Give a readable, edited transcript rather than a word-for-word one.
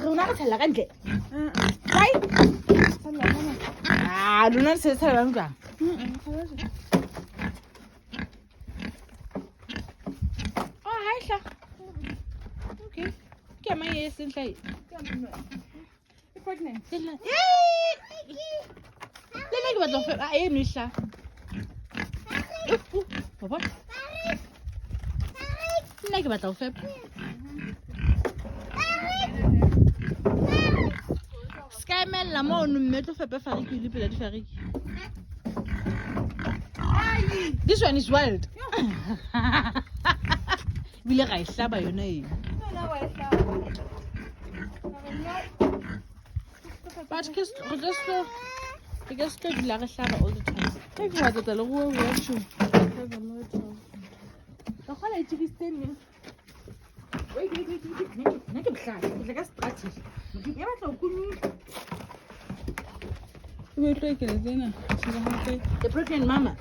rona re tshela ka ntle why lona le se tshelang jang haihla okay ke mang e sentle pregnant. le ke batla fela a eno ihla baba nna ke batla go fepa Skyemella mo no mme tlo fepa fariki le pela di fariki this one is wild bile ga ihlaba yona e but just di la re hlaba all the time take what the lo go wa shu ka khala e tshikisteni wait nna ke bhlala ke ka strategy ya batla go kunu We tlo ke tsena the pregnant mama